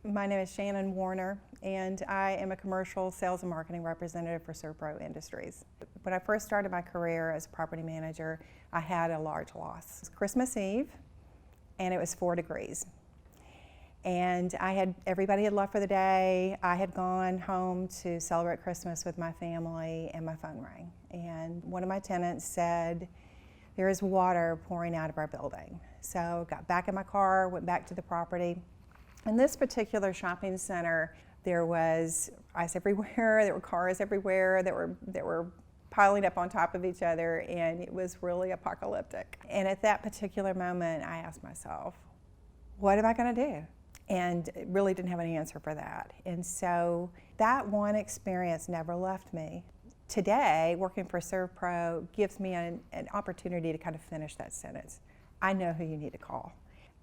My name is Shannon Warner, and I am a commercial sales and marketing representative for SERVPRO Industries. When I first started my career as a property manager, I had a large loss. It was Christmas Eve, and it was 4 degrees. And everybody had left for the day. I had gone home to celebrate Christmas with my family, and my phone rang. And one of my tenants said, "There is water pouring out of our building." So got back in my car, went back to the property. In this particular shopping center, there was ice everywhere, there were cars everywhere that were piling up on top of each other, and it was really apocalyptic. And at that particular moment, I asked myself, what am I going to do? And really didn't have an answer for that. And so that one experience never left me. Today, working for SERVPRO gives me an opportunity to kind of finish that sentence. I know who you need to call.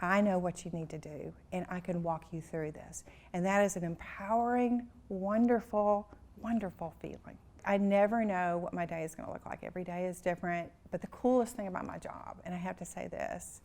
I know what you need to do, and I can walk you through this. And that is an empowering, wonderful, wonderful feeling. I never know what my day is going to look like. Every day is different, but the coolest thing about my job, and I have to say this,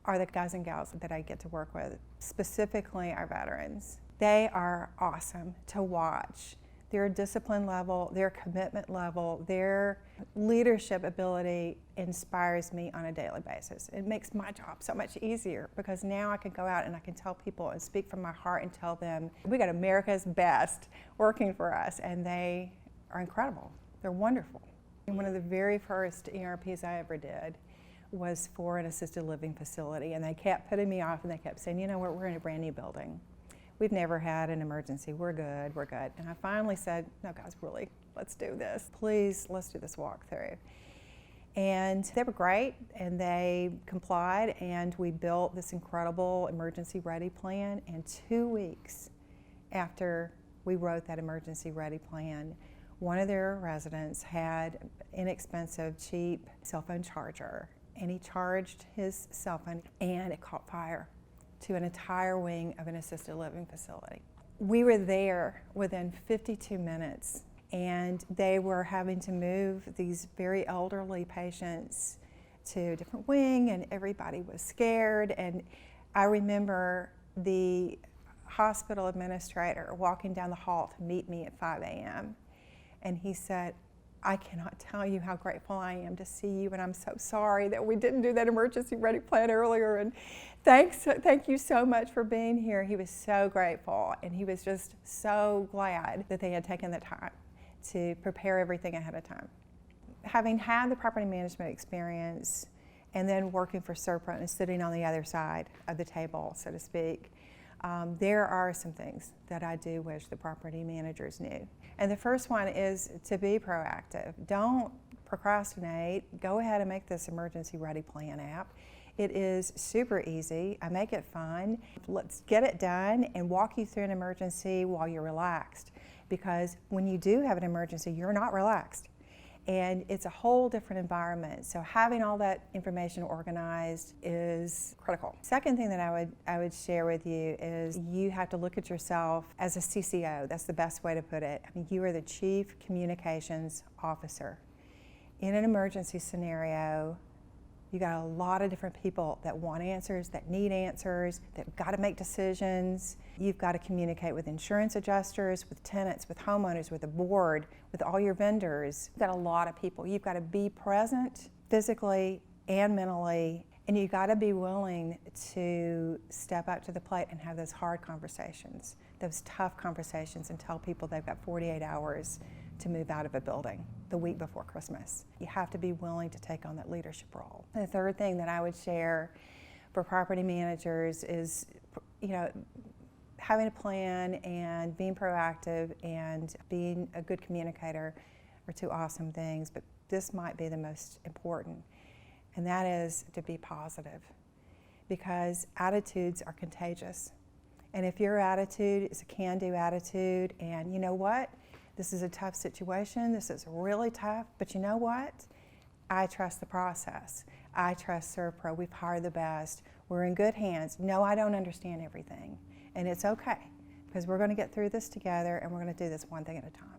are the guys and gals that I get to work with, specifically our veterans. They are awesome to watch. Their discipline level, their commitment level, their leadership ability inspires me on a daily basis. It makes my job so much easier because now I can go out and I can tell people and speak from my heart and tell them, we got America's best working for us, and they are incredible. They're wonderful. And one of the very first ERPs I ever did was for an assisted living facility, and they kept putting me off, and they kept saying, you know what, we're in a brand new building. We've never had an emergency. We're good, we're good. And I finally said, no guys, really, let's do this. Please, let's do this walkthrough. And they were great, and they complied, and we built this incredible emergency ready plan. And 2 weeks after we wrote that emergency ready plan, one of their residents had an inexpensive, cheap cell phone charger, and he charged his cell phone, and it caught fire to an entire wing of an assisted living facility. We were there within 52 minutes, and they were having to move these very elderly patients to a different wing, and everybody was scared. And I remember the hospital administrator walking down the hall to meet me at 5 a.m. and he said, I cannot tell you how grateful I am to see you, and I'm so sorry that we didn't do that emergency ready plan earlier, and thank you so much for being here. He was so grateful, and he was just so glad that they had taken the time to prepare everything ahead of time. Having had the property management experience and then working for SERVPRO and sitting on the other side of the table, so to speak, there are some things that I do wish the property managers knew. And the first one is to be proactive. Don't procrastinate. Go ahead and make this emergency ready plan app. It is super easy. I make it fun. Let's get it done and walk you through an emergency while you're relaxed. Because when you do have an emergency, you're not relaxed. And it's a whole different environment. So having all that information organized is critical. Second thing that I would share with you is you have to look at yourself as a CCO. That's the best way to put it. I mean, you are the Chief Communications Officer. In an emergency scenario, you got a lot of different people that want answers, that need answers, that got to make decisions. You've got to communicate with insurance adjusters, with tenants, with homeowners, with the board, with all your vendors. You've got a lot of people. You've got to be present physically and mentally, and you've got to be willing to step up to the plate and have those hard conversations, those tough conversations, and tell people they've got 48 hours to move out of a building the week before Christmas. You have to be willing to take on that leadership role. The third thing that I would share for property managers is, having a plan and being proactive and being a good communicator are two awesome things, but this might be the most important, and that is to be positive, because attitudes are contagious. And if your attitude is a can-do attitude, and you know what? This is a tough situation, this is really tough, but you know what? I trust the process. I trust SERVPRO. We've hired the best. We're in good hands. No, I don't understand everything, and it's okay, because we're going to get through this together, and we're going to do this one thing at a time.